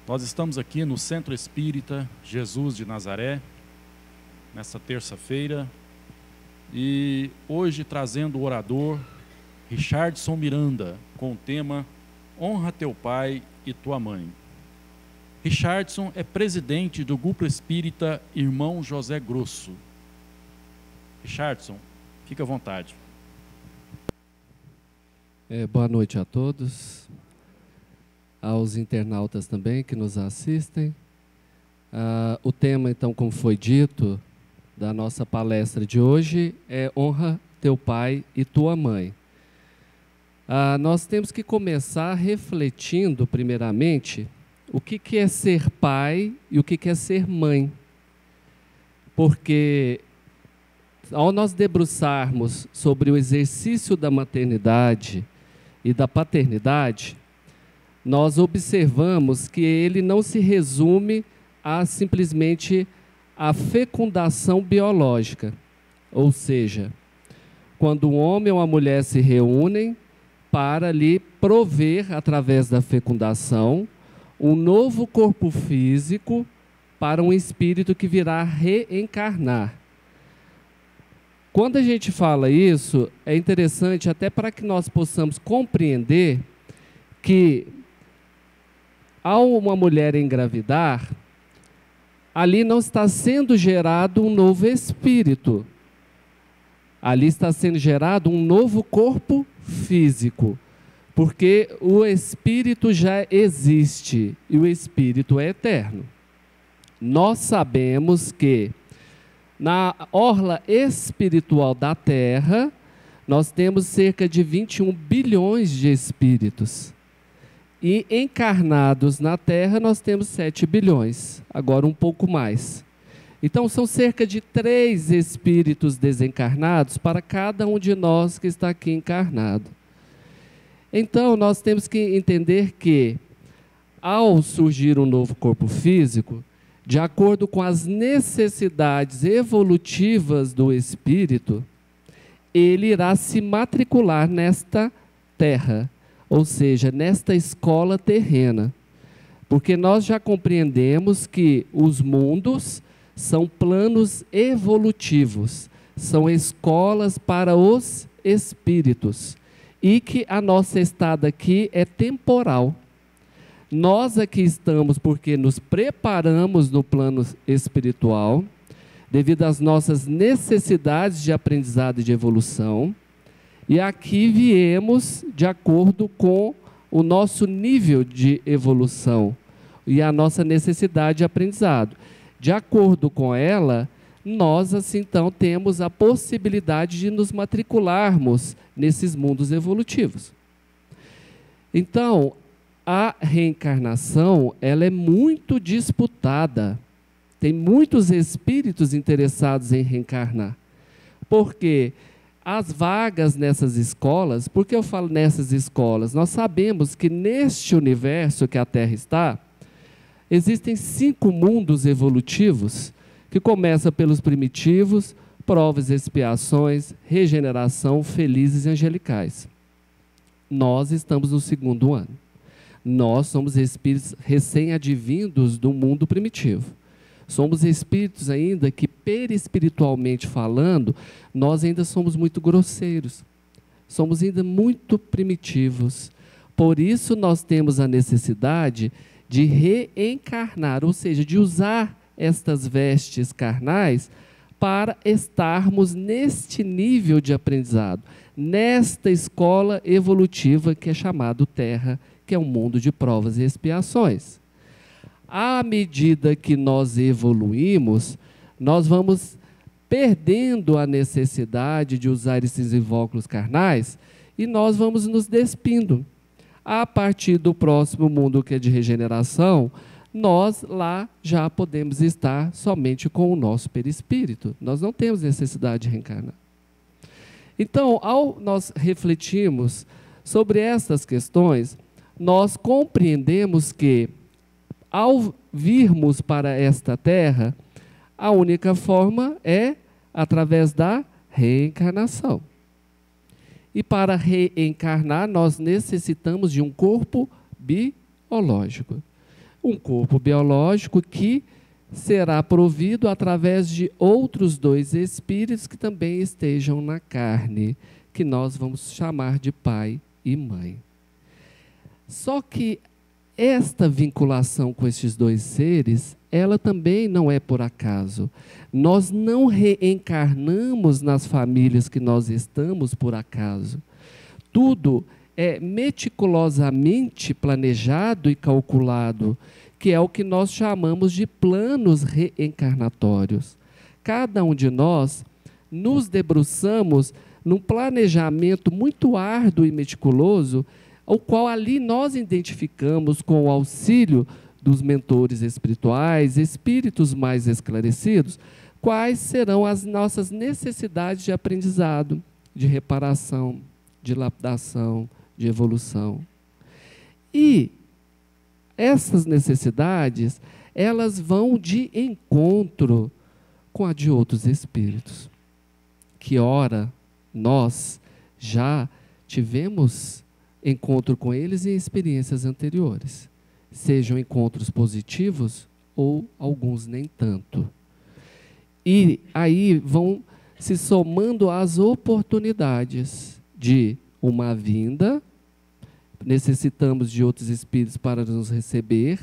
Nós estamos aqui no Centro Espírita Jesus de Nazaré, nessa terça-feira, e hoje trazendo o orador Richardson Miranda, com o tema Honra teu pai e tua mãe. Richardson é presidente do Grupo Espírita Irmão José Grosso. Richardson, fica à vontade. Boa noite a todos, aos internautas também que nos assistem. O tema, então, como foi dito, da nossa palestra de hoje é Honra teu pai e tua mãe. Nós temos que começar refletindo, primeiramente, o que é ser pai e o que é ser mãe. Porque, ao nós debruçarmos sobre o exercício da maternidade e da paternidade, nós observamos que ele não se resume a simplesmente a fecundação biológica. Ou seja, quando um homem ou uma mulher se reúnem para lhe prover, através da fecundação, um novo corpo físico para um espírito que virá reencarnar. Quando a gente fala isso, é interessante até para que nós possamos compreender que, ao uma mulher engravidar, ali não está sendo gerado um novo espírito. Ali está sendo gerado um novo corpo físico, porque o espírito já existe e o espírito é eterno. Nós sabemos que na orla espiritual da Terra, nós temos cerca de 21 bilhões de espíritos. E encarnados na Terra, nós temos 7 bilhões, agora um pouco mais. Então, são cerca de 3 espíritos desencarnados para cada um de nós que está aqui encarnado. Então, nós temos que entender que, ao surgir um novo corpo físico, de acordo com as necessidades evolutivas do espírito, ele irá se matricular nesta terra, ou seja, nesta escola terrena. Porque nós já compreendemos que os mundos são planos evolutivos, são escolas para os espíritos, e que a nossa estada aqui é temporal. Nós aqui estamos porque nos preparamos no plano espiritual, devido às nossas necessidades de aprendizado e de evolução, e aqui viemos de acordo com o nosso nível de evolução e a nossa necessidade de aprendizado. De acordo com ela, nós, assim, então, temos a possibilidade de nos matricularmos nesses mundos evolutivos. Então, a reencarnação, ela é muito disputada. Tem muitos espíritos interessados em reencarnar. Porque as vagas nessas escolas, por que eu falo nessas escolas? Nós sabemos que neste universo que a Terra está, existem 5 mundos evolutivos, que começam pelos primitivos, provas e expiações, regeneração, felizes e angelicais. Nós estamos no 2º ano. Nós somos espíritos recém-advindos do mundo primitivo. Somos espíritos ainda que, perispiritualmente falando, nós ainda somos muito grosseiros. Somos ainda muito primitivos. Por isso nós temos a necessidade de reencarnar, ou seja, de usar estas vestes carnais para estarmos neste nível de aprendizado, nesta escola evolutiva que é chamado Terra, que é um mundo de provas e expiações. À medida que nós evoluímos, nós vamos perdendo a necessidade de usar esses invólucros carnais e nós vamos nos despindo. A partir do próximo mundo, que é de regeneração, nós lá já podemos estar somente com o nosso perispírito. Nós não temos necessidade de reencarnar. Então, ao nós refletirmos sobre essas questões, nós compreendemos que, ao virmos para esta terra, a única forma é através da reencarnação. E para reencarnar, nós necessitamos de um corpo biológico. um corpo biológico que será provido através de outros 2 espíritos que também estejam na carne, que nós vamos chamar de pai e mãe. Só que esta vinculação com esses 2 seres, ela também não é por acaso. Nós não reencarnamos nas famílias que nós estamos por acaso. Tudo é meticulosamente planejado e calculado, que é o que nós chamamos de planos reencarnatórios. Cada um de nós nos debruçamos num planejamento muito árduo e meticuloso, o qual ali nós identificamos com o auxílio dos mentores espirituais, espíritos mais esclarecidos, quais serão as nossas necessidades de aprendizado, de reparação, de lapidação, de evolução. E essas necessidades, elas vão de encontro com a de outros espíritos, que ora nós já tivemos encontro com eles em experiências anteriores, sejam encontros positivos ou alguns nem tanto. E aí vão se somando as oportunidades de uma vinda, necessitamos de outros espíritos para nos receber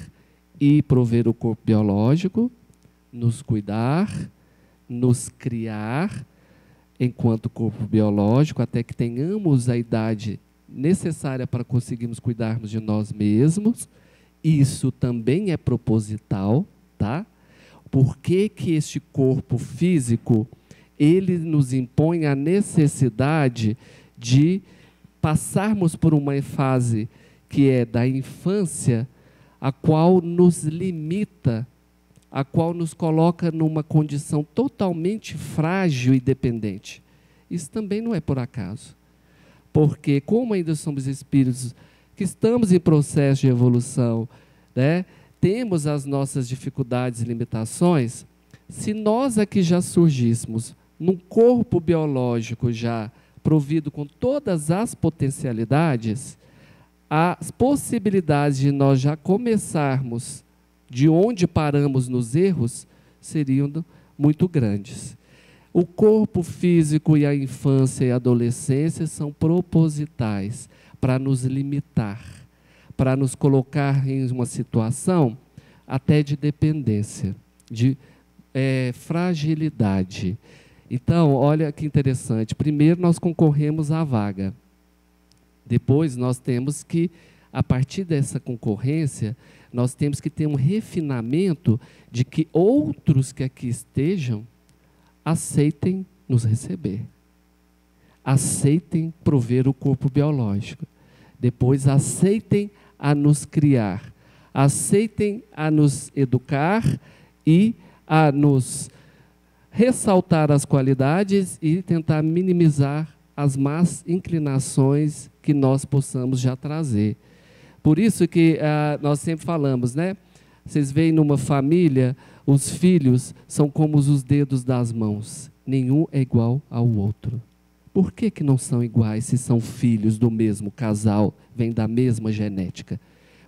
e prover o corpo biológico, nos cuidar, nos criar enquanto corpo biológico, até que tenhamos a idade necessária para conseguirmos cuidarmos de nós mesmos. Isso também é proposital, tá? Por que que este corpo físico, ele nos impõe a necessidade de passarmos por uma fase que é da infância, a qual nos limita, a qual nos coloca numa condição totalmente frágil e dependente. Isso também não é por acaso. Porque, como ainda somos espíritos que estamos em processo de evolução, né, temos as nossas dificuldades e limitações, se nós aqui já surgíssemos num corpo biológico já provido com todas as potencialidades, as possibilidades de nós já começarmos de onde paramos nos erros seriam muito grandes. O corpo físico e a infância e a adolescência são propositais para nos limitar, para nos colocar em uma situação até de dependência, de fragilidade. Então, olha que interessante. Primeiro nós concorremos à vaga. Depois nós temos que, a partir dessa concorrência, nós temos que ter um refinamento de que outros que aqui estejam aceitem nos receber. Aceitem prover o corpo biológico. Depois aceitem a nos criar. Aceitem a nos educar e a nos ressaltar as qualidades e tentar minimizar as más inclinações que nós possamos já trazer. Por isso que nós sempre falamos, né? Vocês veem numa família, os filhos são como os dedos das mãos. Nenhum é igual ao outro. Por que que não são iguais se são filhos do mesmo casal, vêm da mesma genética?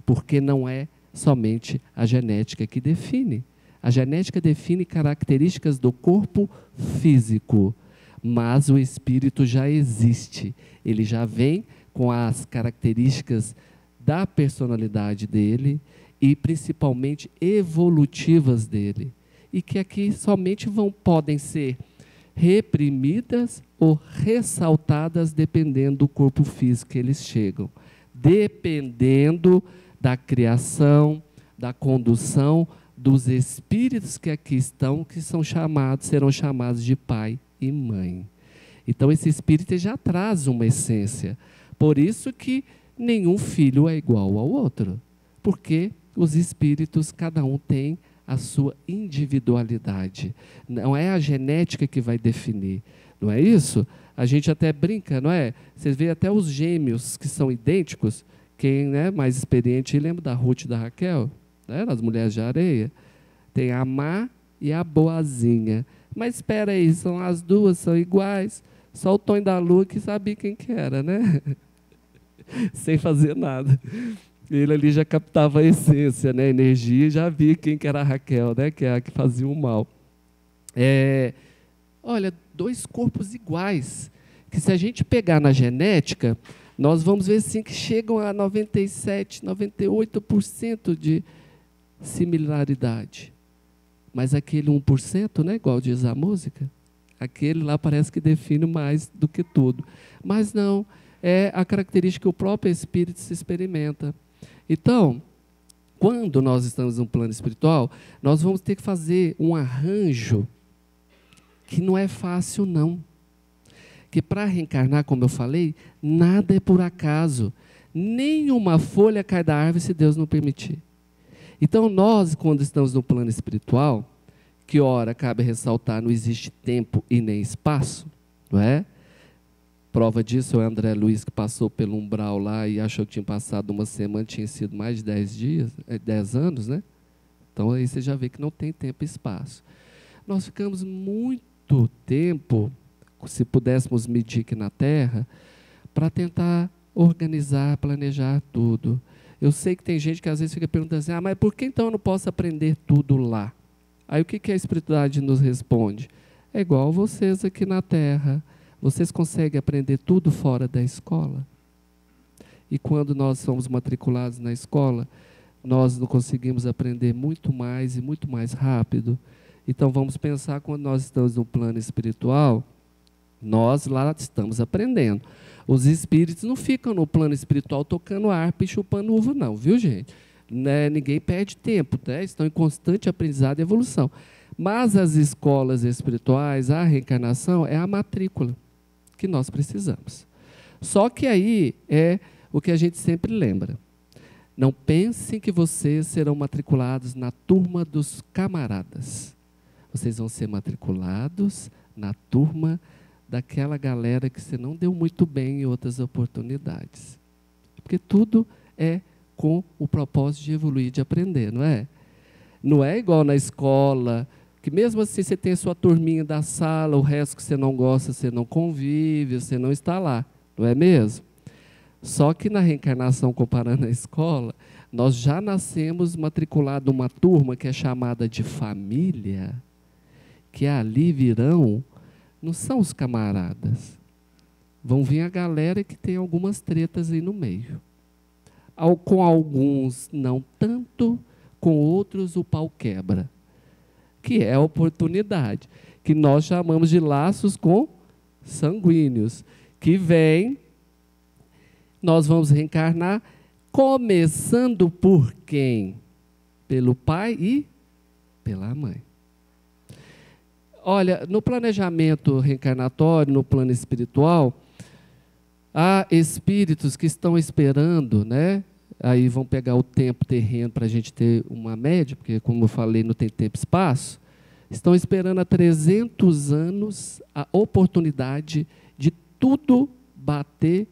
Porque não é somente a genética que define. A genética define características do corpo físico, mas o espírito já existe. Ele já vem com as características da personalidade dele e principalmente evolutivas dele. E que aqui somente podem ser reprimidas ou ressaltadas dependendo do corpo físico que eles chegam. Dependendo da criação, da condução dos espíritos que aqui estão, que serão chamados de pai e mãe. Então esse espírito já traz uma essência. Por isso que nenhum filho é igual ao outro. Porque os espíritos, cada um tem a sua individualidade. Não é a genética que vai definir. Não é isso? A gente até brinca, não é? Vocês veem até os gêmeos que são idênticos. Quem é mais experiente, lembra da Ruth e da Raquel? Né? As mulheres de areia. Tem a má e a boazinha. Mas espera aí, as duas são iguais. Só o Tonho da Lua que sabia quem que era, né? Sem fazer nada. Ele ali já captava a essência, né? A energia, e já via quem que era a Raquel, né? Que é a que fazia o mal. Olha, dois corpos iguais, que se a gente pegar na genética, nós vamos ver sim que chegam a 97, 98% de similaridade. Mas aquele 1%, né, igual diz a música, aquele lá parece que define mais do que tudo. Mas não, é a característica que o próprio espírito se experimenta. Então, quando nós estamos no plano espiritual, nós vamos ter que fazer um arranjo que não é fácil, não. Que para reencarnar, como eu falei, nada é por acaso. Nenhuma folha cai da árvore se Deus não permitir. Então, nós, quando estamos no plano espiritual, que ora, cabe ressaltar, não existe tempo e nem espaço, não é? Prova disso é o André Luiz, que passou pelo umbral lá e achou que tinha passado uma semana, tinha sido mais de 10 dias, 10 anos, né? Então, aí você já vê que não tem tempo e espaço. Nós ficamos muito tempo, se pudéssemos medir aqui na Terra, para tentar organizar, planejar tudo. Eu sei que tem gente que às vezes fica perguntando assim, mas por que então eu não posso aprender tudo lá? Aí o que a espiritualidade nos responde? É igual vocês aqui na Terra. Vocês conseguem aprender tudo fora da escola? E quando nós somos matriculados na escola, nós não conseguimos aprender muito mais e muito mais rápido. Então vamos pensar, quando nós estamos no plano espiritual, nós lá estamos aprendendo. Os espíritos não ficam no plano espiritual tocando harpa e chupando uva, não, viu, gente? Né? Ninguém perde tempo, né? Estão em constante aprendizado e evolução. Mas as escolas espirituais, a reencarnação é a matrícula que nós precisamos. Só que aí é o que a gente sempre lembra. Não pensem que vocês serão matriculados na turma dos camaradas. Vocês vão ser matriculados na turma daquela galera que você não deu muito bem em outras oportunidades. Porque tudo é com o propósito de evoluir, de aprender, não é? Não é igual na escola, que mesmo assim você tem a sua turminha da sala, o resto que você não gosta, você não convive, você não está lá, não é mesmo? Só que na reencarnação, comparando a escola, nós já nascemos matriculados numa turma que é chamada de família, que ali virão, não são os camaradas, vão vir a galera que tem algumas tretas aí no meio. Com alguns não tanto, com outros o pau quebra, que é a oportunidade, que nós chamamos de laços consanguíneos, que vem, nós vamos reencarnar, começando por quem? Pelo pai e pela mãe. Olha, no planejamento reencarnatório, no plano espiritual, há espíritos que estão esperando, né? Aí vão pegar o tempo terreno para a gente ter uma média, porque, como eu falei, não tem tempo e espaço. Estão esperando há 300 anos a oportunidade de tudo bater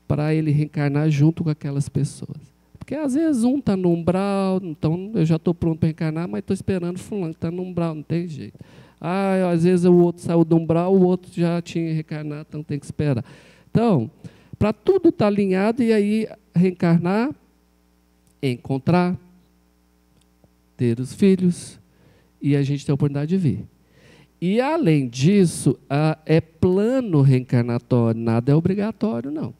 para ele reencarnar junto com aquelas pessoas. Porque, às vezes, um está no umbral, então eu já estou pronto para reencarnar, mas estou esperando fulano que está no umbral, não tem jeito. Às vezes o outro saiu do umbral, o outro já tinha reencarnado, então tem que esperar. Então, para tudo estar alinhado, e aí reencarnar, encontrar, ter os filhos, e a gente tem a oportunidade de vir. E, além disso, é plano reencarnatório, nada é obrigatório, não.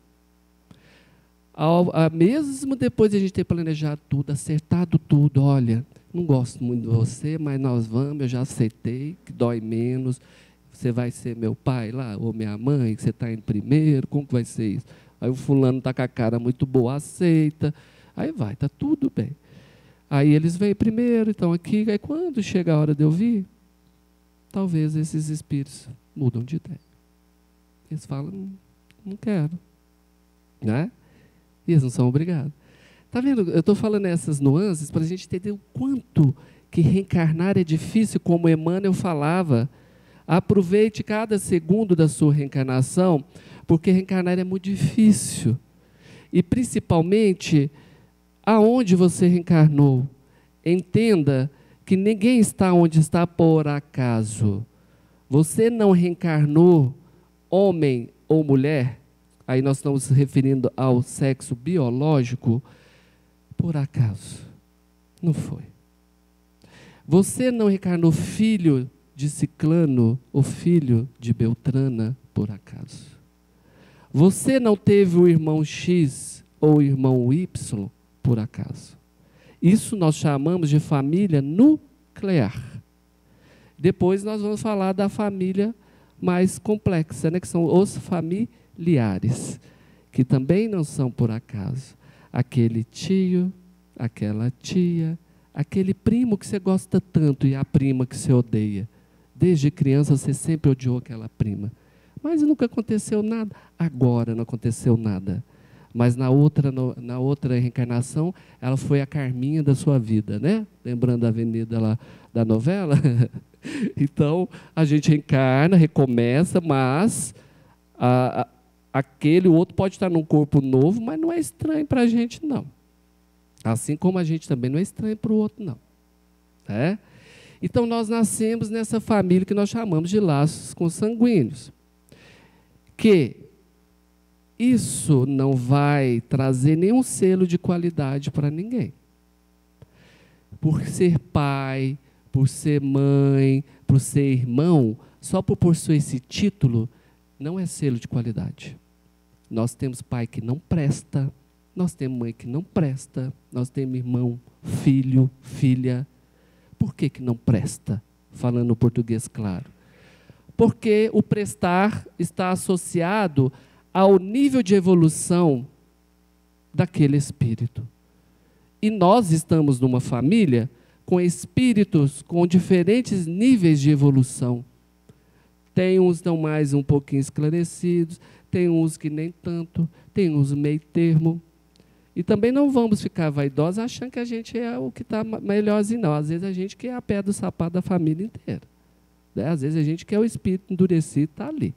Mesmo depois de a gente ter planejado tudo, acertado tudo, olha, não gosto muito de você, mas nós vamos, eu já aceitei, que dói menos, você vai ser meu pai lá, ou minha mãe, que você está indo primeiro, como que vai ser isso? Aí o fulano está com a cara muito boa, aceita, aí vai, está tudo bem. Aí eles vêm primeiro, então aqui, aí quando chega a hora de eu vir, talvez esses espíritos mudam de ideia. Eles falam, não quero, né? E eles não são obrigados. Está vendo? Eu estou falando essas nuances para a gente entender o quanto que reencarnar é difícil, como Emmanuel falava. Aproveite cada segundo da sua reencarnação, porque reencarnar é muito difícil. E, principalmente, aonde você reencarnou. Entenda que ninguém está onde está por acaso. Você não reencarnou homem ou mulher, aí nós estamos se referindo ao sexo biológico, por acaso. Não foi. Você não reencarnou filho de Ciclano ou filho de Beltrana por acaso. Você não teve o irmão X ou o irmão Y por acaso. Isso nós chamamos de família nuclear. Depois nós vamos falar da família mais complexa, né, que são os familiares, que também não são por acaso. Aquele tio, aquela tia, aquele primo que você gosta tanto e a prima que você odeia. Desde criança você sempre odiou aquela prima. Mas nunca aconteceu nada. Agora não aconteceu nada. Mas na outra reencarnação, ela foi a Carminha da sua vida, né? Lembrando a avenida lá da novela? Então, a gente reencarna, recomeça, mas aquele outro pode estar num corpo novo, mas não é estranho para a gente, não. Assim como a gente também não é estranho para o outro, não. É? Então, nós nascemos nessa família que nós chamamos de laços consanguíneos. Que isso não vai trazer nenhum selo de qualidade para ninguém. Por ser pai, por ser mãe, por ser irmão, só por possuir esse título, não é selo de qualidade. Nós temos pai que não presta, nós temos mãe que não presta, nós temos irmão, filho, filha. Por que não presta? Falando português claro. Porque o prestar está associado ao nível de evolução daquele espírito. E nós estamos numa família com espíritos com diferentes níveis de evolução. Tem uns que estão mais um pouquinho esclarecidos, tem uns que nem tanto, tem uns meio termo. E também não vamos ficar vaidosos achando que a gente é o que está melhorzinho, não. Às vezes a gente quer a pé do sapato da família inteira. Né? Às vezes a gente quer o espírito endurecido, está ali.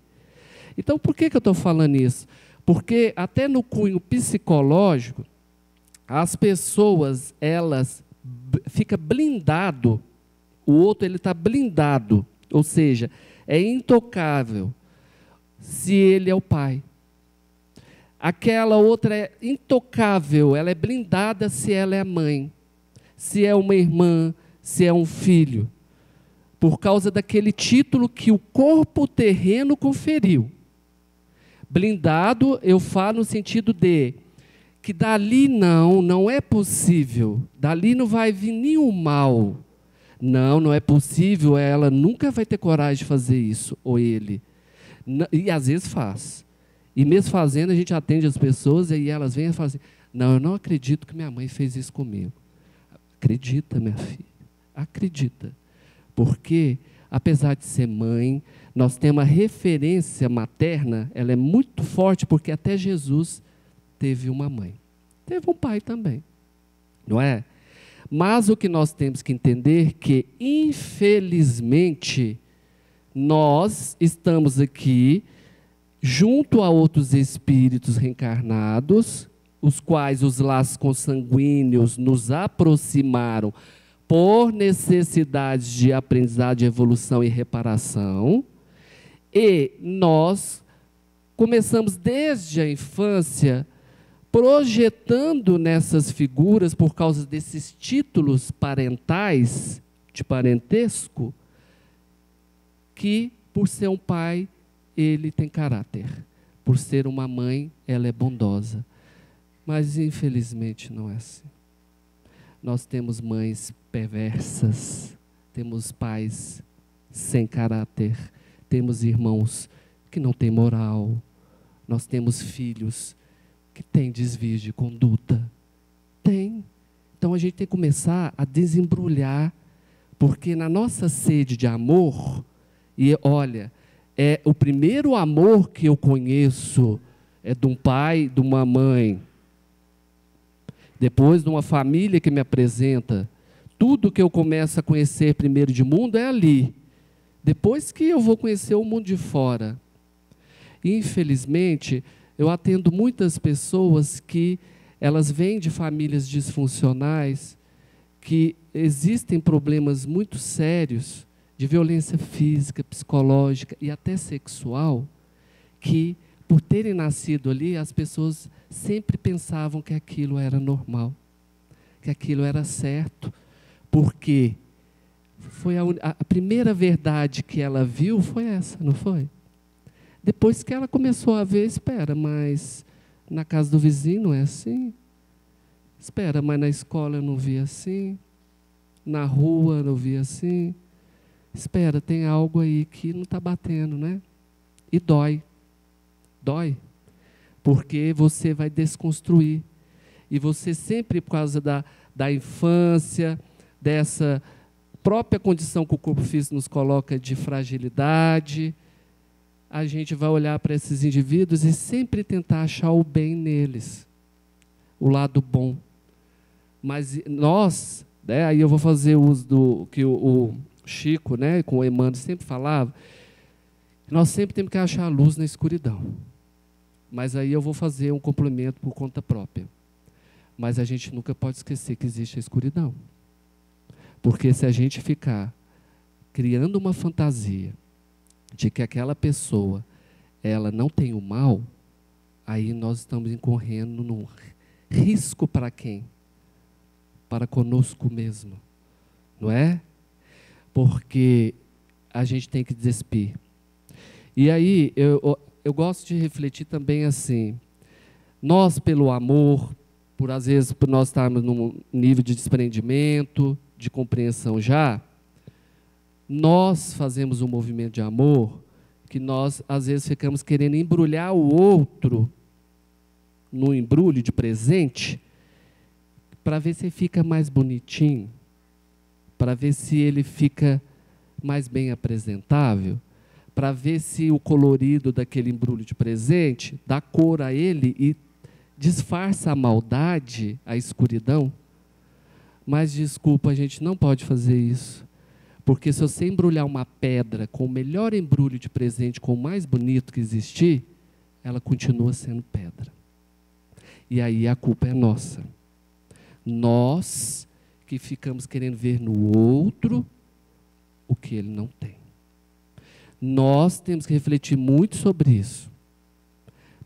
Então, por que eu estou falando isso? Porque até no cunho psicológico, as pessoas, elas ficam blindado, o outro ele está blindado, ou seja, é intocável se ele é o pai. Aquela outra é intocável, ela é blindada se ela é a mãe, se é uma irmã, se é um filho, por causa daquele título que o corpo terreno conferiu. Blindado, eu falo no sentido de que dali não é possível, dali não vai vir nenhum mal. Não é possível, ela nunca vai ter coragem de fazer isso, ou ele. E às vezes faz. E mesmo fazendo, a gente atende as pessoas e elas vêm e falam assim, não, eu não acredito que minha mãe fez isso comigo. Acredita, minha filha, acredita. Porque, apesar de ser mãe, nós temos a referência materna, ela é muito forte, porque até Jesus teve uma mãe. Teve um pai também, não é? Mas o que nós temos que entender é que, infelizmente, nós estamos aqui junto a outros espíritos reencarnados, os quais os laços consanguíneos nos aproximaram por necessidades de aprendizado, de evolução e reparação, e nós começamos desde a infância projetando nessas figuras, por causa desses títulos parentais, de parentesco, que por ser um pai, ele tem caráter. Por ser uma mãe, ela é bondosa. Mas, infelizmente, não é assim. Nós temos mães perversas, temos pais sem caráter, temos irmãos que não têm moral, nós temos filhos que têm desvio de conduta. Tem. Então, a gente tem que começar a desembrulhar, porque na nossa sede de amor, e olha, é o primeiro amor que eu conheço é de um pai, de uma mãe. Depois de uma família que me apresenta. Tudo que eu começo a conhecer primeiro de mundo é ali. Depois que eu vou conhecer o mundo de fora. Infelizmente, eu atendo muitas pessoas que elas vêm de famílias disfuncionais, que existem problemas muito sérios de violência física, psicológica e até sexual, que por terem nascido ali, as pessoas sempre pensavam que aquilo era normal. que aquilo era certo, porque foi a primeira verdade que ela viu foi essa, não foi? Depois que ela começou a ver, espera, mas na casa do vizinho não é assim? Espera, mas na escola eu não vi assim? Na rua eu não vi assim? Espera, tem algo aí que não está batendo, né? E dói. Dói. Porque você vai desconstruir. E você sempre, por causa da infância, dessa própria condição que o corpo físico nos coloca de fragilidade, a gente vai olhar para esses indivíduos e sempre tentar achar o bem neles, o lado bom. Mas nós, né, aí eu vou fazer uso do que o Chico, né, com o Emmanuel sempre falava, nós sempre temos que achar a luz na escuridão. Mas aí eu vou fazer um complemento por conta própria. Mas a gente nunca pode esquecer que existe a escuridão. Porque se a gente ficar criando uma fantasia de que aquela pessoa, ela não tem o mal, aí nós estamos incorrendo num risco para quem? Para conosco mesmo, não é? Porque a gente tem que despir. E aí, eu gosto de refletir também assim, nós pelo amor, por às vezes por nós estarmos num nível de desprendimento, de compreensão já, nós fazemos um movimento de amor que nós às vezes ficamos querendo embrulhar o outro num embrulho de presente para ver se fica mais bonitinho, para ver se ele fica mais bem apresentável, para ver se o colorido daquele embrulho de presente dá cor a ele e disfarça a maldade, a escuridão. Mas, desculpa, a gente não pode fazer isso. Porque se você embrulhar uma pedra com o melhor embrulho de presente, com o mais bonito que existir, ela continua sendo pedra. E aí a culpa é nossa. Nós que ficamos querendo ver no outro o que ele não tem. Nós temos que refletir muito sobre isso.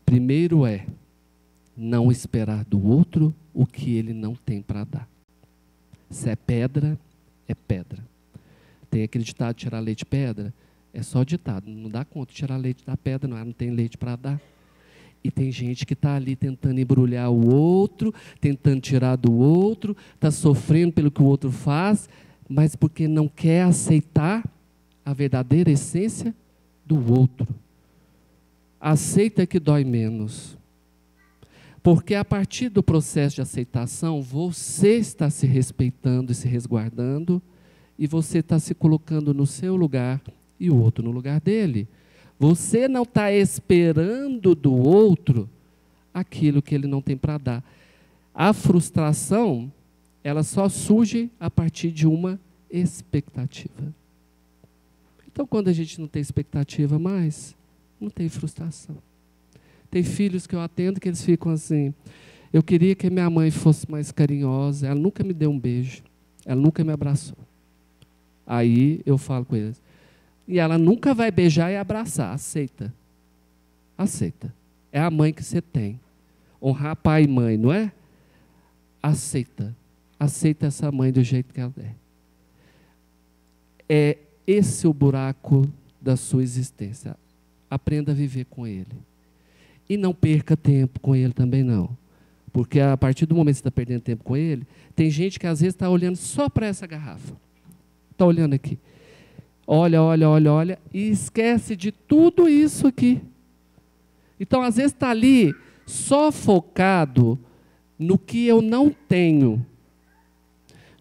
Primeiro é não esperar do outro o que ele não tem para dar. Se é pedra, é pedra. Tem aquele ditado, tirar leite de pedra, é só ditado, não dá conta de tirar leite da pedra, não tem leite para dar. E tem gente que está ali tentando embrulhar o outro, tentando tirar do outro, está sofrendo pelo que o outro faz, mas porque não quer aceitar a verdadeira essência do outro. Aceita que dói menos. Porque a partir do processo de aceitação, você está se respeitando e se resguardando, e você está se colocando no seu lugar e o outro no lugar dele. Você não está esperando do outro aquilo que ele não tem para dar. A frustração, ela só surge a partir de uma expectativa. Então, quando a gente não tem expectativa mais, não tem frustração. Tem filhos que eu atendo que eles ficam assim, eu queria que minha mãe fosse mais carinhosa, ela nunca me deu um beijo, ela nunca me abraçou. Aí eu falo com eles, e ela nunca vai beijar e abraçar, aceita. Aceita. É a mãe que você tem. Honrar pai e mãe, não é? Aceita. Aceita essa mãe do jeito que ela é. É esse o buraco da sua existência. Aprenda a viver com ele. E não perca tempo com ele também não. Porque a partir do momento que você está perdendo tempo com ele, tem gente que às vezes está olhando só para essa garrafa. Está olhando aqui. Olha, e esquece de tudo isso aqui. Então, às vezes está ali só focado no que eu não tenho.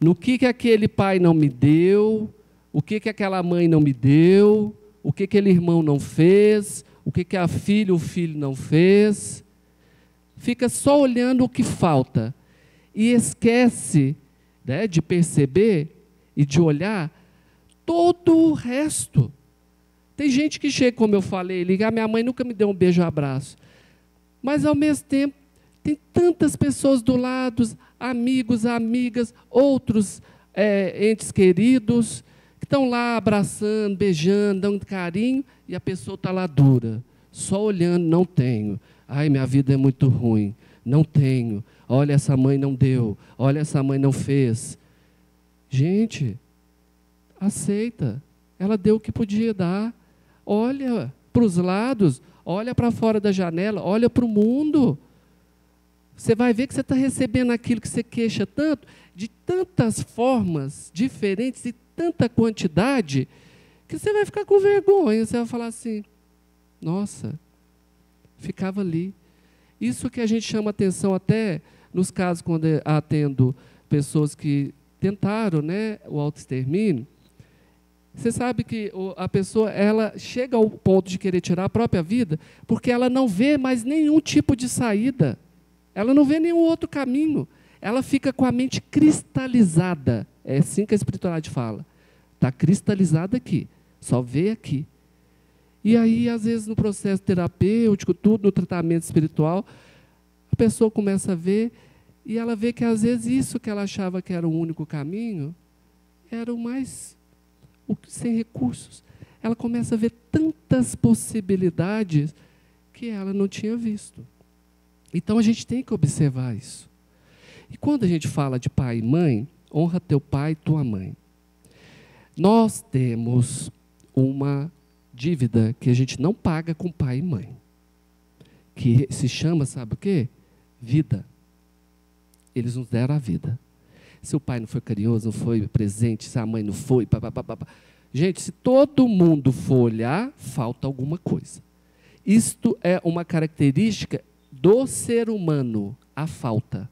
No que aquele pai não me deu, o que aquela mãe não me deu, o que aquele irmão não fez, o que a filha, o filho não fez. Fica só olhando o que falta. E esquece, né, de perceber e de olhar todo o resto. Tem gente que chega, como eu falei, liga, minha mãe nunca me deu um beijo, um abraço. Mas, ao mesmo tempo, tem tantas pessoas do lado, amigos, amigas, outros entes queridos, que estão lá abraçando, beijando, dando carinho, e a pessoa está lá dura, só olhando, não tenho. Ai, minha vida é muito ruim. não tenho, olha, essa mãe não deu, olha, essa mãe não fez. Gente, aceita, ela deu o que podia dar, olha para os lados, olha para fora da janela, olha para o mundo. Você vai ver que você está recebendo aquilo que você queixa tanto, de tantas formas diferentes e tanta quantidade, que você vai ficar com vergonha. Você vai falar assim, nossa, ficava ali. Isso que a gente chama atenção até nos casos quando atendo pessoas que tentaram, né, o autoextermínio. Você sabe que a pessoa ela chega ao ponto de querer tirar a própria vida porque ela não vê mais nenhum tipo de saída. Ela não vê nenhum outro caminho. Ela fica com a mente cristalizada. É assim que a espiritualidade fala. Está cristalizada aqui. Só vê aqui. E aí, às vezes, no processo terapêutico, tudo, no tratamento espiritual, a pessoa começa a ver e ela vê que, às vezes, isso que ela achava que era o único caminho, era o mais... sem recursos. Ela começa a ver tantas possibilidades que ela não tinha visto. Então, a gente tem que observar isso. E quando a gente fala de pai e mãe, honra teu pai e tua mãe. Nós temos uma dívida que a gente não paga com pai e mãe, que se chama, sabe o quê? Vida. Eles nos deram a vida. Se o pai não foi carinhoso, não foi presente, se a mãe não foi... Gente, se todo mundo for olhar, falta alguma coisa. Isto é uma característica do ser humano, a falta.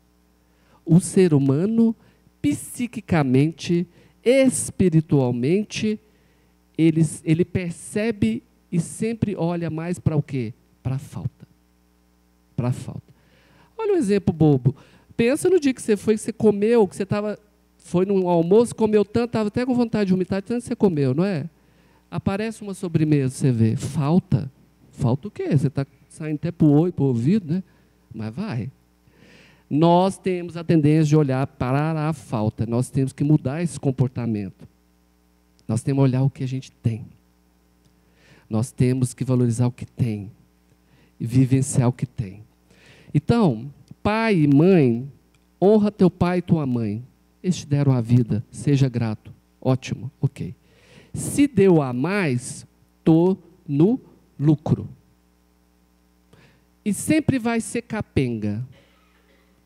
O ser humano, psiquicamente, espiritualmente, ele percebe e sempre olha mais para o quê? Para a falta. Para a falta. Olha um exemplo bobo. Pensa no dia que você comeu, que você foi num almoço, comeu tanto, estava até com vontade de vomitar, tanto que você comeu, não é? Aparece uma sobremesa, você vê, falta. Falta o quê? Você está saindo até para o olho, para o ouvido, né? Mas vai. Nós temos a tendência de olhar para a falta. Nós temos que mudar esse comportamento. Nós temos que olhar o que a gente tem. Nós temos que valorizar o que tem. E vivenciar o que tem. Então, pai e mãe, honra teu pai e tua mãe. Eles te deram a vida, seja grato. Ótimo, ok. Se deu a mais, estou no lucro. E sempre vai ser capenga.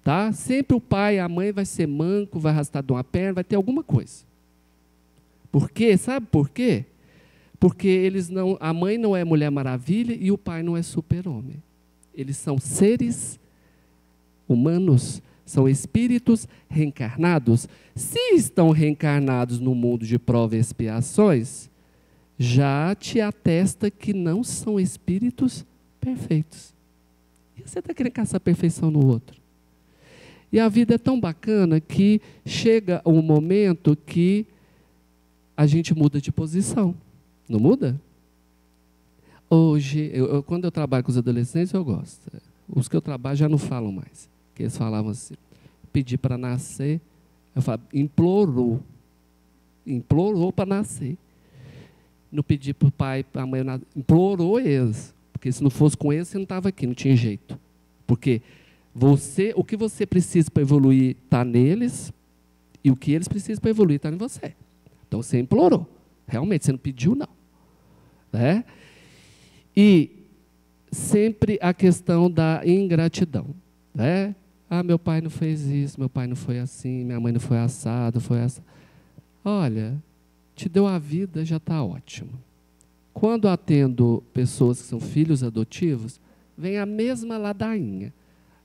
Tá? Sempre o pai e a mãe vai ser manco, vai arrastar de uma perna, vai ter alguma coisa. Por quê? Sabe por quê? Porque a mãe não é Mulher Maravilha e o pai não é super-homem. Eles são seres humanos, são espíritos reencarnados. Se estão reencarnados no mundo de provas e expiações, já te atesta que não são espíritos perfeitos. E você está querendo caçar perfeição no outro? E a vida é tão bacana que chega um momento que a gente muda de posição. Não muda? Hoje, quando eu trabalho com os adolescentes, eu gosto. Os que eu trabalho já não falam mais. Porque eles falavam assim, pedi para nascer, eu falo, implorou para nascer. Não pedi para o pai, para a mãe, implorou eles. Porque se não fosse com eles, você não estava aqui, não tinha jeito. Porque o que você precisa para evoluir está neles, e o que eles precisam para evoluir está em você. Então você implorou. Realmente, você não pediu, não. Né? E sempre a questão da ingratidão. Né? Ah, meu pai não fez isso, meu pai não foi assim, minha mãe não foi assado, foi assado. Olha, te deu a vida, já está ótimo. Quando atendo pessoas que são filhos adotivos, vem a mesma ladainha.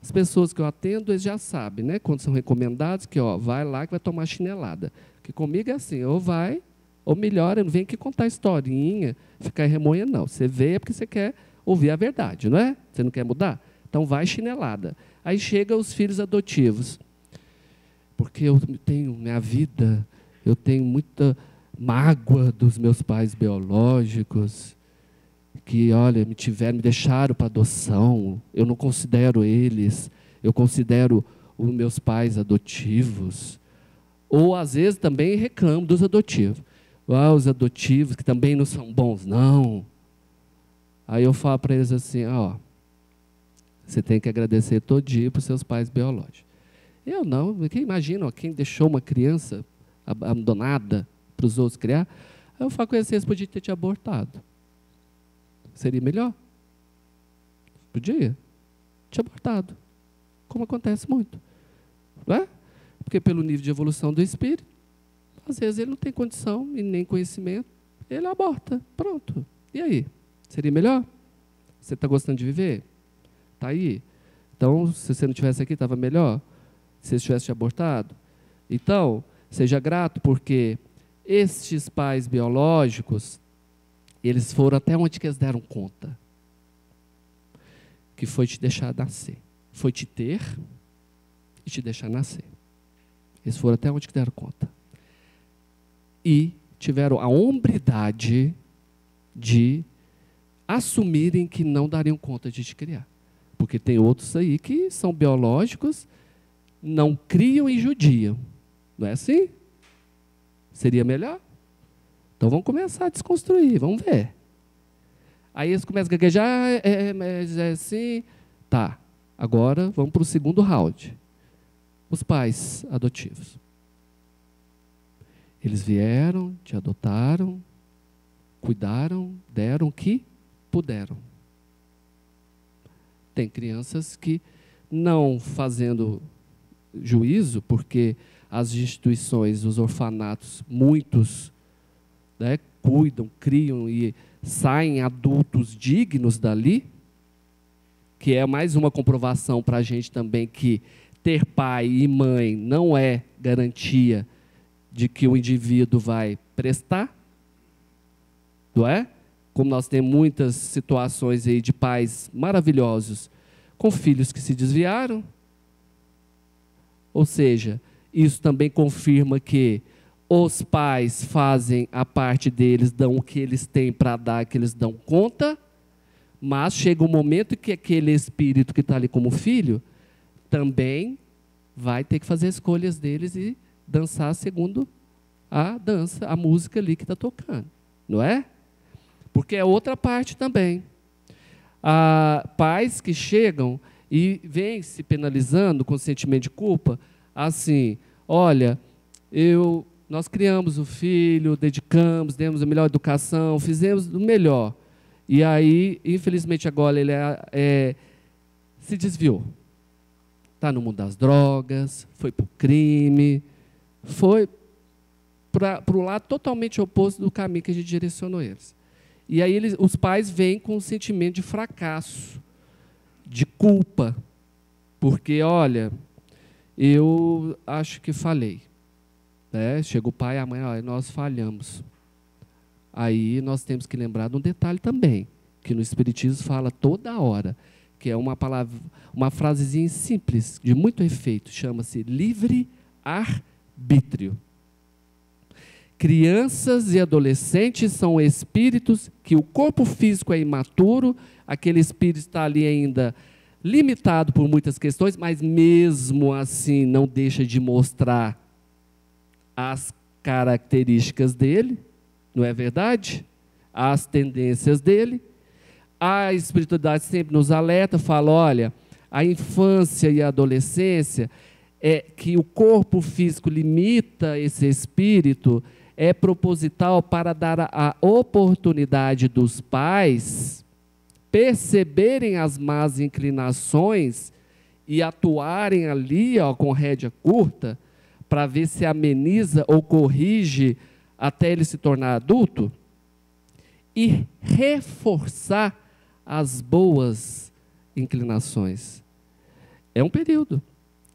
As pessoas que eu atendo, eles já sabem, né? Quando são recomendados, que vai lá que vai tomar chinelada. Porque comigo é assim, ou vai, ou melhor, não vem aqui contar historinha, ficar remoendo, não. Você vê porque você quer ouvir a verdade, não é? Você não quer mudar? Então vai chinelada. Aí chegam os filhos adotivos. Porque eu tenho minha vida, eu tenho muita mágoa dos meus pais biológicos, que, olha, me deixaram para adoção, eu não considero eles, eu considero os meus pais adotivos. Ou, às vezes, também reclamo dos adotivos. Ah, os adotivos que também não são bons, não. Aí eu falo para eles assim, Você tem que agradecer todo dia para os seus pais biológicos. Eu não. Quem imagina, quem deixou uma criança abandonada para os outros criar? Eu falo com eles podiam ter te abortado. Seria melhor? Podia. Te abortado. Como acontece muito. Não é? Porque pelo nível de evolução do espírito, às vezes ele não tem condição e nem conhecimento, ele aborta. Pronto. E aí? Seria melhor? Você está gostando de viver? Está aí. Então, se você não estivesse aqui, estava melhor? Se você tivesse te abortado? Então, seja grato, porque estes pais biológicos, eles foram até onde que eles deram conta. Que foi te deixar nascer. Foi te ter e te deixar nascer. Eles foram até onde que deram conta. E tiveram a hombridade de assumirem que não dariam conta de te criar. Porque tem outros aí que são biológicos, não criam e judiam. Não é assim? Seria melhor? Então vamos começar a desconstruir, vamos ver. Aí eles começam a gaguejar, mas é assim. Tá, agora vamos para o segundo round. Os pais adotivos. Eles vieram, te adotaram, cuidaram, deram o que puderam. Tem crianças que, não fazendo juízo, porque as instituições, os orfanatos, muitos, né, cuidam, criam e saem adultos dignos dali, que é mais uma comprovação para a gente também que ter pai e mãe não é garantia de que o indivíduo vai prestar, não é? Como nós temos muitas situações aí de pais maravilhosos com filhos que se desviaram. Ou seja, isso também confirma que os pais fazem a parte deles, dão o que eles têm para dar, que eles dão conta, mas chega um momento que aquele espírito que está ali como filho também vai ter que fazer escolhas deles e dançar segundo a dança, a música ali que está tocando, não é? Porque é outra parte também. Pais que chegam e vêm se penalizando com sentimento de culpa, assim, olha, nós criamos o filho, dedicamos, demos a melhor educação, fizemos o melhor. E aí, infelizmente, agora ele se desviou. Está no mundo das drogas, foi para o crime, foi para o lado totalmente oposto do caminho que a gente direcionou eles. E aí os pais vêm com um sentimento de fracasso, de culpa, porque, olha, eu acho que falhei. Né? Chega o pai e a mãe, olha, nós falhamos. Aí nós temos que lembrar de um detalhe também, que no Espiritismo fala toda hora, que é uma palavra, uma frasezinha simples, de muito efeito, chama-se livre-arbítrio. Crianças e adolescentes são espíritos que o corpo físico é imaturo, aquele espírito está ali ainda limitado por muitas questões, mas mesmo assim não deixa de mostrar as características dele, não é verdade? As tendências dele. A espiritualidade sempre nos alerta, fala, olha, a infância e a adolescência, que o corpo físico limita esse espírito, é proposital para dar a oportunidade dos pais perceberem as más inclinações e atuarem ali com rédea curta para ver se ameniza ou corrige até ele se tornar adulto e reforçar as boas inclinações. É um período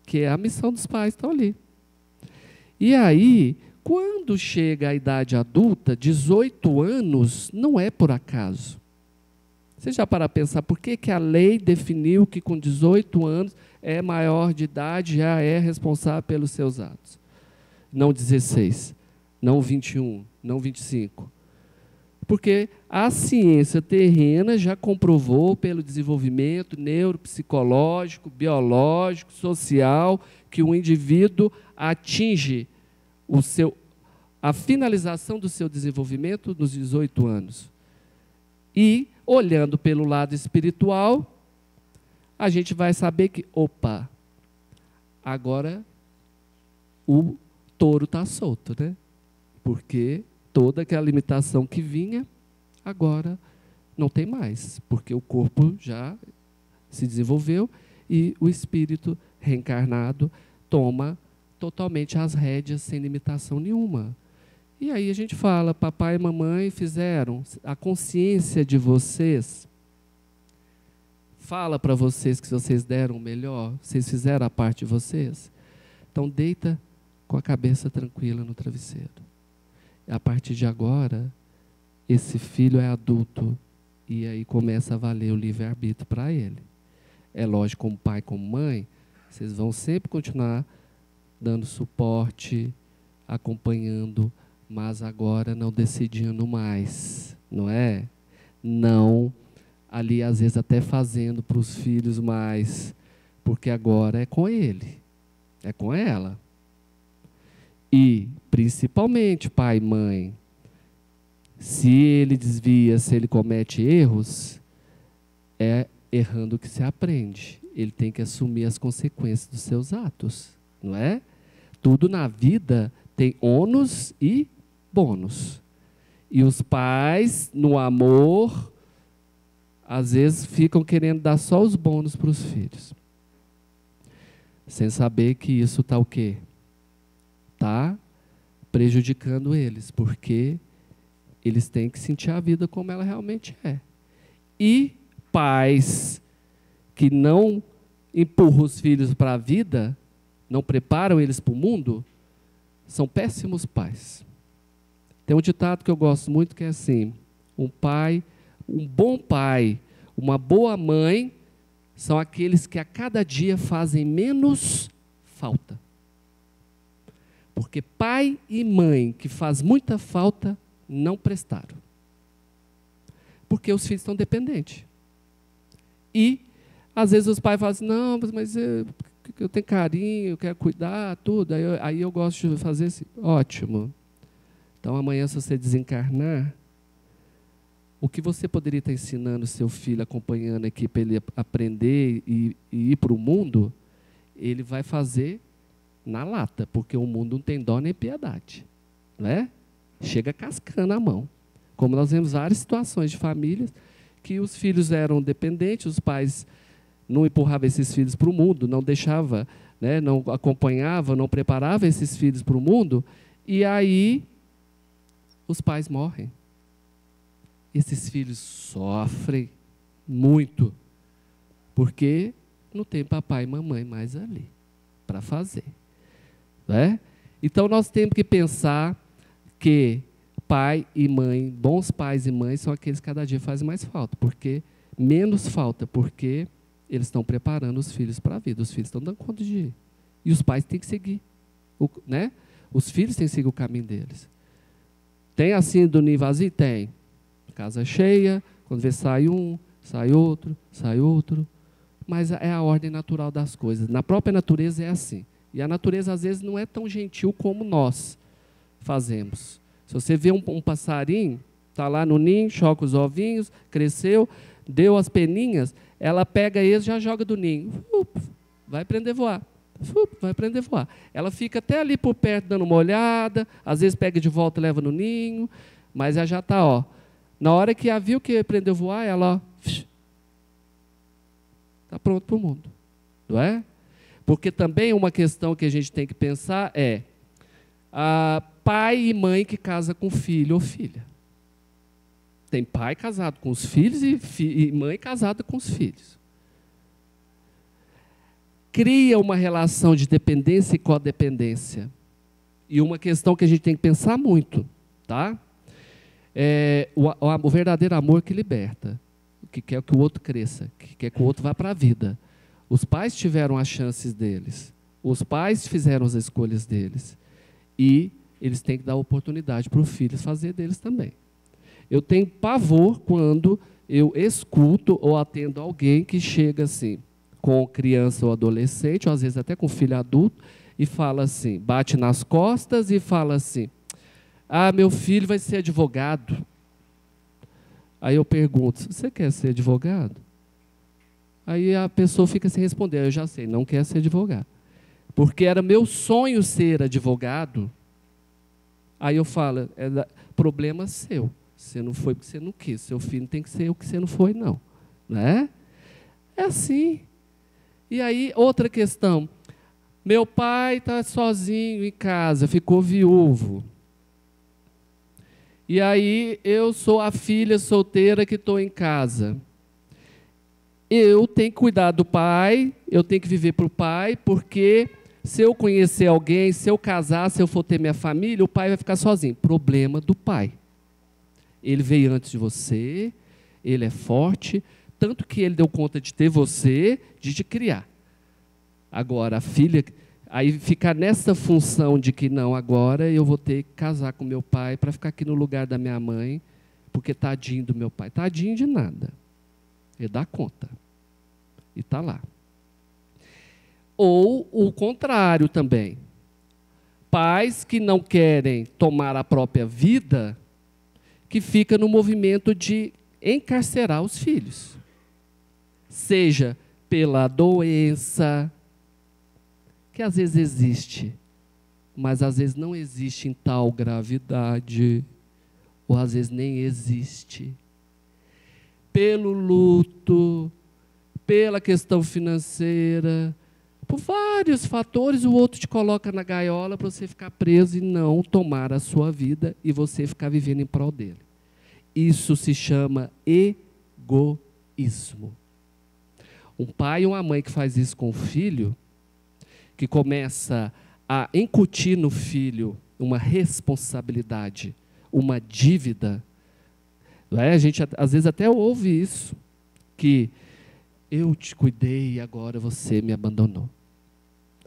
que é a missão dos pais, estão ali. E aí, quando chega a idade adulta, 18 anos, não é por acaso. Você já para pensar por que a lei definiu que com 18 anos é maior de idade, já é responsável pelos seus atos? Não 16, não 21, não 25. Porque a ciência terrena já comprovou pelo desenvolvimento neuropsicológico, biológico, social, que o indivíduo atinge a finalização do seu desenvolvimento nos 18 anos. E, olhando pelo lado espiritual, a gente vai saber que, opa, agora o touro está solto, né? Porque toda aquela limitação que vinha, agora não tem mais, porque o corpo já se desenvolveu e o espírito reencarnado toma totalmente as rédeas sem limitação nenhuma. E aí a gente fala, papai e mamãe fizeram, a consciência de vocês fala para vocês que vocês deram o melhor, vocês fizeram a parte de vocês. Então deita com a cabeça tranquila no travesseiro. A partir de agora, esse filho é adulto e aí começa a valer o livre-arbítrio para ele. É lógico, como pai, como mãe, vocês vão sempre continuar dando suporte, acompanhando, mas agora não decidindo mais, não é? Não, ali às vezes até fazendo para os filhos mais, porque agora é com ele, é com ela. E, principalmente, pai e mãe, se ele desvia, se ele comete erros, é errando que se aprende. Ele tem que assumir as consequências dos seus atos, não é? Tudo na vida tem ônus e bônus. E os pais, no amor, às vezes ficam querendo dar só os bônus para os filhos. Sem saber que isso está o quê? Está prejudicando eles, porque eles têm que sentir a vida como ela realmente é. E pais que não empurram os filhos para a vida, não preparam eles para o mundo, são péssimos pais. Tem um ditado que eu gosto muito que é assim: um bom pai, uma boa mãe, são aqueles que a cada dia fazem menos falta. Porque pai e mãe que faz muita falta, não prestaram. Porque os filhos estão dependentes. E, às vezes, os pais falam assim, não, mas eu tenho carinho, eu quero cuidar, tudo. Aí eu gosto de fazer assim, ótimo. Então, amanhã, se você desencarnar, o que você poderia estar ensinando o seu filho, acompanhando aqui para ele aprender e ir para o mundo, ele vai fazer na lata, porque o mundo não tem dó nem piedade. Não é? Chega cascando a mão. Como nós vemos várias situações de famílias que os filhos eram dependentes, os pais não empurravam esses filhos para o mundo, não deixavam, né, não acompanhavam, não preparavam esses filhos para o mundo, e aí os pais morrem. Esses filhos sofrem muito, porque não tem papai e mamãe mais ali para fazer. Né? Então, nós temos que pensar que pai e mãe, bons pais e mães, são aqueles que cada dia fazem mais falta, porque menos falta, porque eles estão preparando os filhos para a vida, os filhos estão dando conta de ir. E os pais têm que seguir, né? Os filhos têm que seguir o caminho deles. Tem assim do ninho vazio? Tem. Casa cheia, quando vê sai um, sai outro, mas é a ordem natural das coisas. Na própria natureza é assim. E a natureza, às vezes, não é tão gentil como nós fazemos. Se você vê um passarinho, está lá no ninho, choca os ovinhos, cresceu, deu as peninhas, ela pega eles e já joga do ninho. Vai aprender a voar. Vai aprender a voar. Ela fica até ali por perto dando uma olhada, às vezes pega de volta e leva no ninho, mas ela já está, ó. Na hora que ela viu que aprendeu a voar, ela está pronto para o mundo. Não é? Porque também uma questão que a gente tem que pensar é pai e mãe que casa com filho ou filha. Tem pai casado com os filhos e mãe casada com os filhos. Cria uma relação de dependência e codependência. E uma questão que a gente tem que pensar muito, tá? O verdadeiro amor que liberta, que quer que o outro cresça, que quer que o outro vá para a vida. Os pais tiveram as chances deles, os pais fizeram as escolhas deles, e eles têm que dar oportunidade para os filhos fazer deles também. Eu tenho pavor quando eu escuto ou atendo alguém que chega assim, com criança ou adolescente, ou às vezes até com filho adulto, e fala assim, bate nas costas e fala assim, meu filho vai ser advogado. Aí eu pergunto, você quer ser advogado? Aí a pessoa fica sem responder. Eu já sei, não quer ser advogado. Porque era meu sonho ser advogado. Aí eu falo, problema seu. Você não foi porque você não quis. Seu filho tem que ser o que você não foi, não. Né? É assim. E aí, outra questão. Meu pai está sozinho em casa, ficou viúvo. E aí, eu sou a filha solteira que estou em casa. Eu tenho que cuidar do pai, eu tenho que viver para o pai, porque se eu conhecer alguém, se eu casar, se eu for ter minha família, o pai vai ficar sozinho. Problema do pai. Ele veio antes de você, ele é forte, tanto que ele deu conta de ter você, de te criar. Agora, a filha, aí ficar nessa função de que não, agora eu vou ter que casar com meu pai para ficar aqui no lugar da minha mãe, porque tadinho do meu pai. Tadinho de nada. Ele dá conta. E está lá. Ou o contrário também. Pais que não querem tomar a própria vida, que fica no movimento de encarcerar os filhos. Seja pela doença, que às vezes existe, mas às vezes não existe em tal gravidade, ou às vezes nem existe. Pelo luto, pela questão financeira, por vários fatores, o outro te coloca na gaiola para você ficar preso e não tomar a sua vida e você ficar vivendo em prol dele. Isso se chama egoísmo. Um pai ou uma mãe que faz isso com o filho, que começa a incutir no filho uma responsabilidade, uma dívida. A gente às vezes até ouve isso, que eu te cuidei e agora você me abandonou.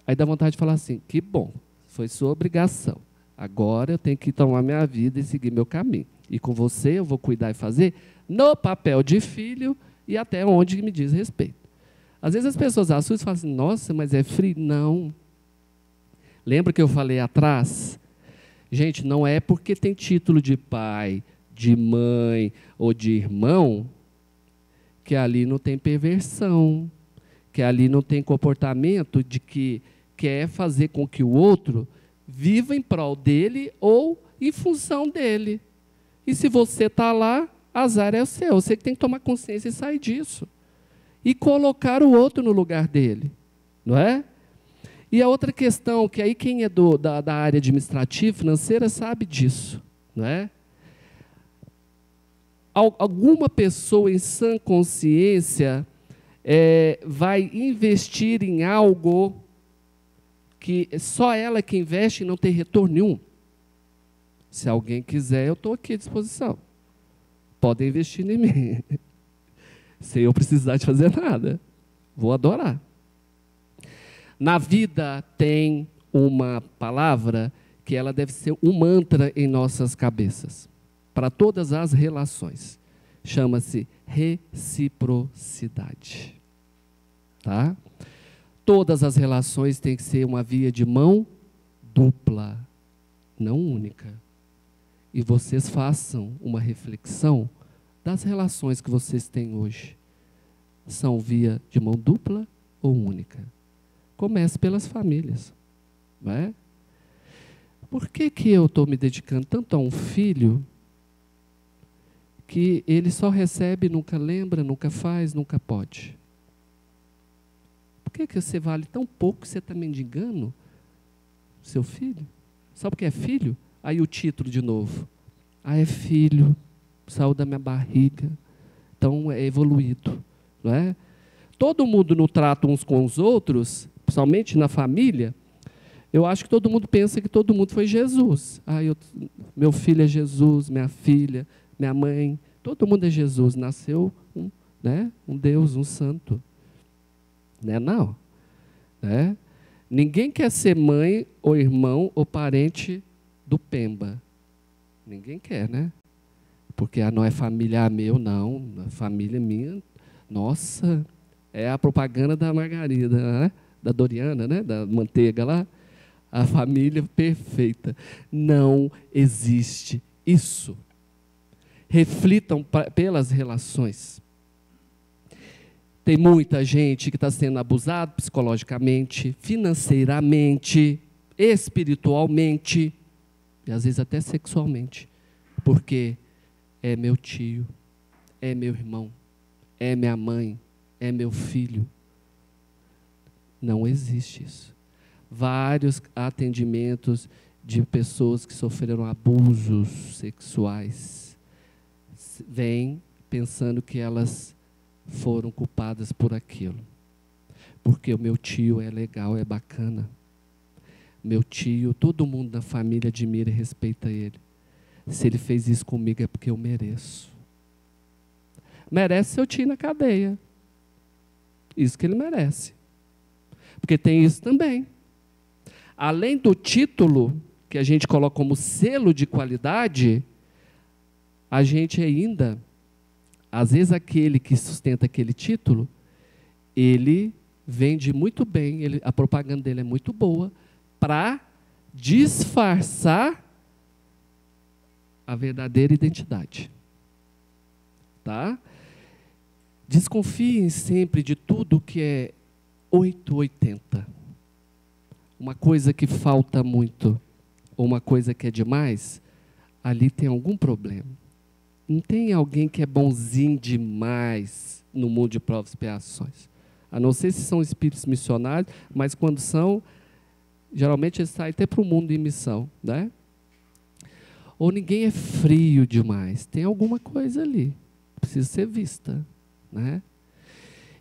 Aí dá vontade de falar assim, que bom, foi sua obrigação. Agora eu tenho que tomar minha vida e seguir meu caminho. E com você eu vou cuidar e fazer no papel de filho e até onde me diz respeito. Às vezes as pessoas assustam e falam assim, nossa, mas é frio? Não. Lembra que eu falei atrás? Gente, não é porque tem título de pai, de mãe ou de irmão, que ali não tem perversão, que ali não tem comportamento de que quer fazer com que o outro viva em prol dele ou em função dele. E se você está lá, azar é o seu. Você que tem que tomar consciência e sair disso. E colocar o outro no lugar dele. Não é? E a outra questão, que aí quem é da área administrativa, financeira, sabe disso. Não é? Alguma pessoa em sã consciência vai investir em algo que só ela que investe e não tem retorno nenhum. Se alguém quiser, eu estou aqui à disposição. Podem investir em mim. Sem eu precisar de fazer nada. Vou adorar. Na vida tem uma palavra que ela deve ser um mantra em nossas cabeças. Para todas as relações. Chama-se reciprocidade. Tá? Todas as relações têm que ser uma via de mão dupla, não única. E vocês façam uma reflexão das relações que vocês têm hoje. São via de mão dupla ou única? Comece pelas famílias. Não é? Por que eu estou me dedicando tanto a um filho que ele só recebe, nunca lembra, nunca faz, nunca pode? Por que você vale tão pouco que você está mendigando seu filho? Só porque é filho? Aí o título de novo. É filho, saiu da minha barriga, então é evoluído. Não é? Todo mundo no trato uns com os outros, principalmente na família, eu acho que todo mundo pensa que todo mundo foi Jesus. Meu filho é Jesus, minha filha, minha mãe, todo mundo é Jesus. Nasceu um Deus, um santo. Não. Né? Ninguém quer ser mãe, ou irmão, ou parente do Pemba. Ninguém quer, né? Porque não é família meu, não. A família minha, nossa, é a propaganda da margarida, né? Da Doriana, né? Da manteiga lá. A família perfeita. Não existe isso. Reflitam pelas relações. Tem muita gente que está sendo abusada psicologicamente, financeiramente, espiritualmente, e às vezes até sexualmente, porque é meu tio, é meu irmão, é minha mãe, é meu filho. Não existe isso. Vários atendimentos de pessoas que sofreram abusos sexuais vêm pensando que elas foram culpadas por aquilo. Porque o meu tio é legal, é bacana. Meu tio, todo mundo da família admira e respeita ele. Se ele fez isso comigo é porque eu mereço. Merece seu tio na cadeia. Isso que ele merece. Porque tem isso também. Além do título, que a gente coloca como selo de qualidade, a gente ainda, às vezes aquele que sustenta aquele título, ele vende muito bem, a propaganda dele é muito boa, para disfarçar a verdadeira identidade. Tá? Desconfiem sempre de tudo que é 880. Uma coisa que falta muito, ou uma coisa que é demais, ali tem algum problema. Não tem alguém que é bonzinho demais no mundo de provas e expiações. A não ser se são espíritos missionários, mas quando são, geralmente eles saem até para o mundo em missão, né? Ou ninguém é frio demais. Tem alguma coisa ali, precisa ser vista, né?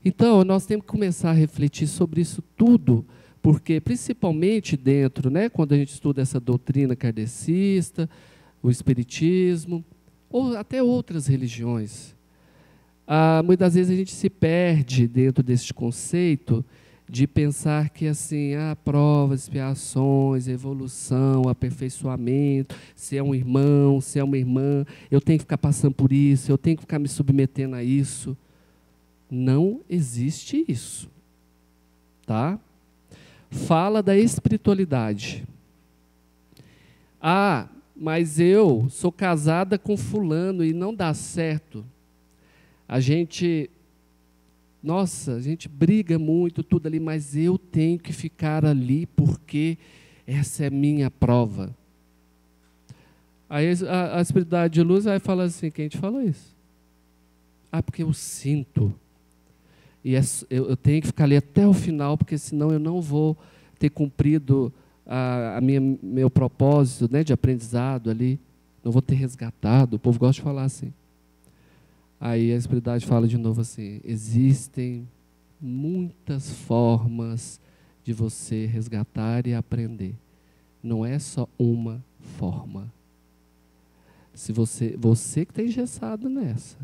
Então, nós temos que começar a refletir sobre isso tudo, porque, principalmente dentro, né, quando a gente estuda essa doutrina kardecista, o espiritismo, ou até outras religiões, muitas vezes a gente se perde dentro desse conceito de pensar que, assim, provas, expiações, evolução, aperfeiçoamento, se é um irmão, se é uma irmã, eu tenho que ficar passando por isso, eu tenho que ficar me submetendo a isso. Não existe isso, tá? Fala da espiritualidade. Mas eu sou casada com fulano e não dá certo. A gente briga muito, tudo ali, mas eu tenho que ficar ali porque essa é minha prova. Aí a espiritualidade de luz vai falar assim, quem te falou isso? Porque eu sinto. E eu tenho que ficar ali até o final, porque senão eu não vou ter cumprido meu propósito, né, de aprendizado ali. Não vou ter resgatado. O povo gosta de falar assim. Aí a espiritualidade fala de novo assim, existem muitas formas de você resgatar e aprender. Não é só uma forma. Se você que está engessado nessa.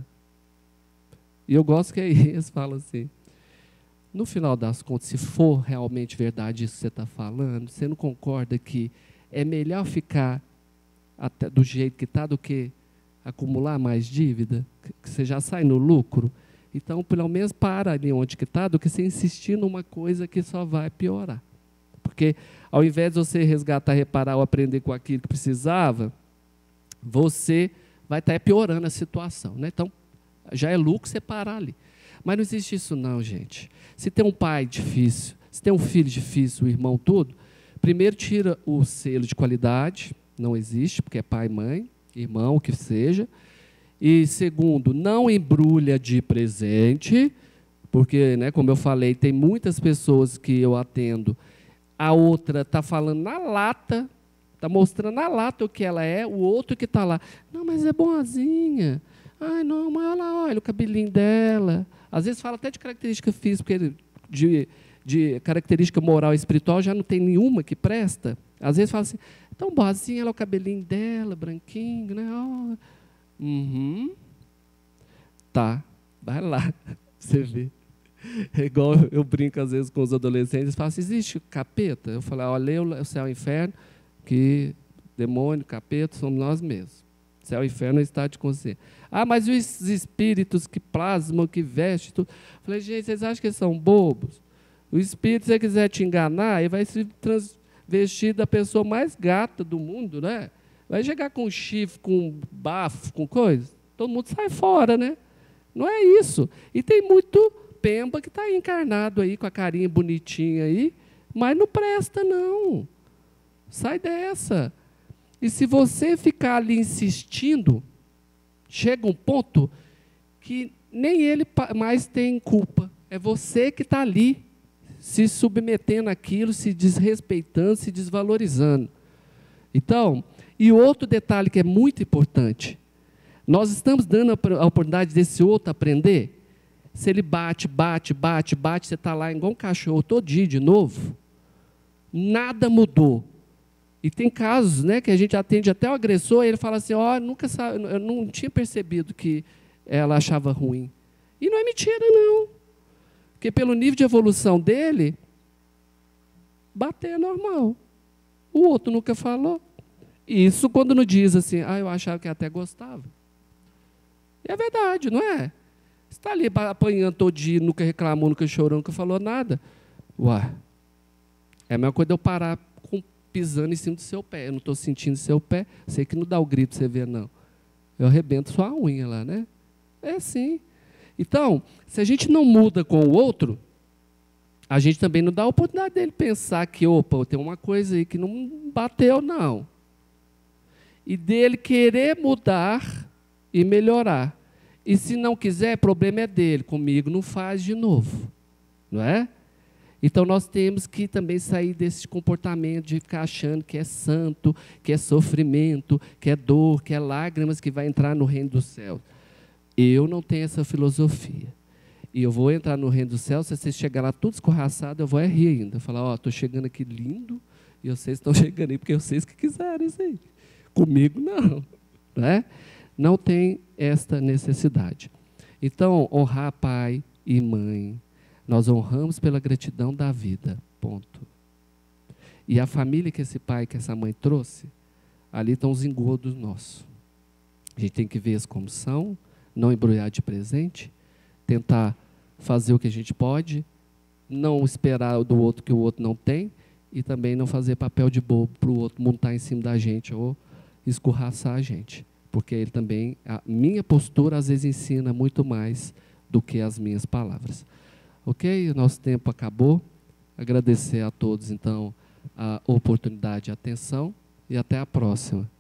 E eu gosto que aí eles falam assim, no final das contas, se for realmente verdade isso que você está falando, você não concorda que é melhor ficar até do jeito que está do que acumular mais dívida? Que você já sai no lucro? Então, pelo menos para ali onde que está, do que você insistir numa coisa que só vai piorar. Porque ao invés de você resgatar, reparar ou aprender com aquilo que precisava, você vai estar piorando a situação, né? Então, já é lucro você parar ali. Mas não existe isso não, gente. Se tem um pai difícil, se tem um filho difícil, o irmão tudo, primeiro tira o selo de qualidade, não existe, porque é pai, mãe, irmão, o que seja. E segundo, não embrulha de presente, porque, né, como eu falei, tem muitas pessoas que eu atendo, a outra está falando na lata, está mostrando na lata o que ela é, o outro que está lá, não, mas é boazinha. Ai, não, mas olha o cabelinho dela. Às vezes fala até de característica física, porque de característica moral e espiritual já não tem nenhuma que presta. Às vezes fala assim, tão boazinha, ela é o cabelinho dela, branquinho, né? Tá, vai lá, você vê. É igual eu brinco às vezes com os adolescentes, eles falam assim, existe capeta? Eu falo, olha, o céu e o inferno, que demônio, capeta, somos nós mesmos. Céu e inferno é estado de consciência. Mas os espíritos que plasmam, que vestem, tudo. Eu falei, gente, vocês acham que eles são bobos? O espírito, se ele quiser te enganar, ele vai se transvestir da pessoa mais gata do mundo, né? Vai chegar com chifre, com bafo, com coisa. Todo mundo sai fora, né? Não é isso. E tem muito Pemba que está encarnado aí, com a carinha bonitinha aí, mas não presta, não. Sai dessa. E se você ficar ali insistindo, chega um ponto que nem ele mais tem culpa. É você que está ali, se submetendo àquilo, se desrespeitando, se desvalorizando. Então, e outro detalhe que é muito importante, nós estamos dando a oportunidade desse outro aprender. Se ele bate, você está lá igual um cachorro todo dia de novo, nada mudou. E tem casos, né, que a gente atende até o agressor, e ele fala assim, eu não tinha percebido que ela achava ruim. E não é mentira, não. Porque pelo nível de evolução dele, bater é normal. O outro nunca falou. Isso quando não diz assim, eu achava que até gostava. E é verdade, não é? Você está ali apanhando todo dia, nunca reclamou, nunca chorou, nunca falou nada. Ué, é a mesma coisa de eu parar pisando em cima do seu pé. Eu não estou sentindo seu pé, sei que não dá o grito para você ver, não. Eu arrebento sua unha lá, né? É assim. Então, se a gente não muda com o outro, a gente também não dá a oportunidade dele pensar que, opa, tem uma coisa aí que não bateu, não. E dele querer mudar e melhorar. E se não quiser, o problema é dele. Comigo não faz de novo. Não é? Então, nós temos que também sair desse comportamento de ficar achando que é santo, que é sofrimento, que é dor, que é lágrimas que vai entrar no reino dos céus. Eu não tenho essa filosofia. E eu vou entrar no reino dos céus, se vocês chegarem lá tudo escorraçado, eu vou rir ainda. Falar, estou chegando aqui lindo, e vocês estão chegando aí porque vocês que quiserem isso aí. Comigo, não. Né? Não tem esta necessidade. Então, honrar pai e mãe, nós honramos pela gratidão da vida, ponto. E a família que esse pai, que essa mãe trouxe, ali estão os engodos nossos. A gente tem que ver eles como são, não embrulhar de presente, tentar fazer o que a gente pode, não esperar do outro que o outro não tem, e também não fazer papel de bobo para o outro montar em cima da gente ou escorraçar a gente. Porque ele também, a minha postura às vezes ensina muito mais do que as minhas palavras. Ok? O nosso tempo acabou. Agradecer a todos, então, a oportunidade e a atenção. E até a próxima.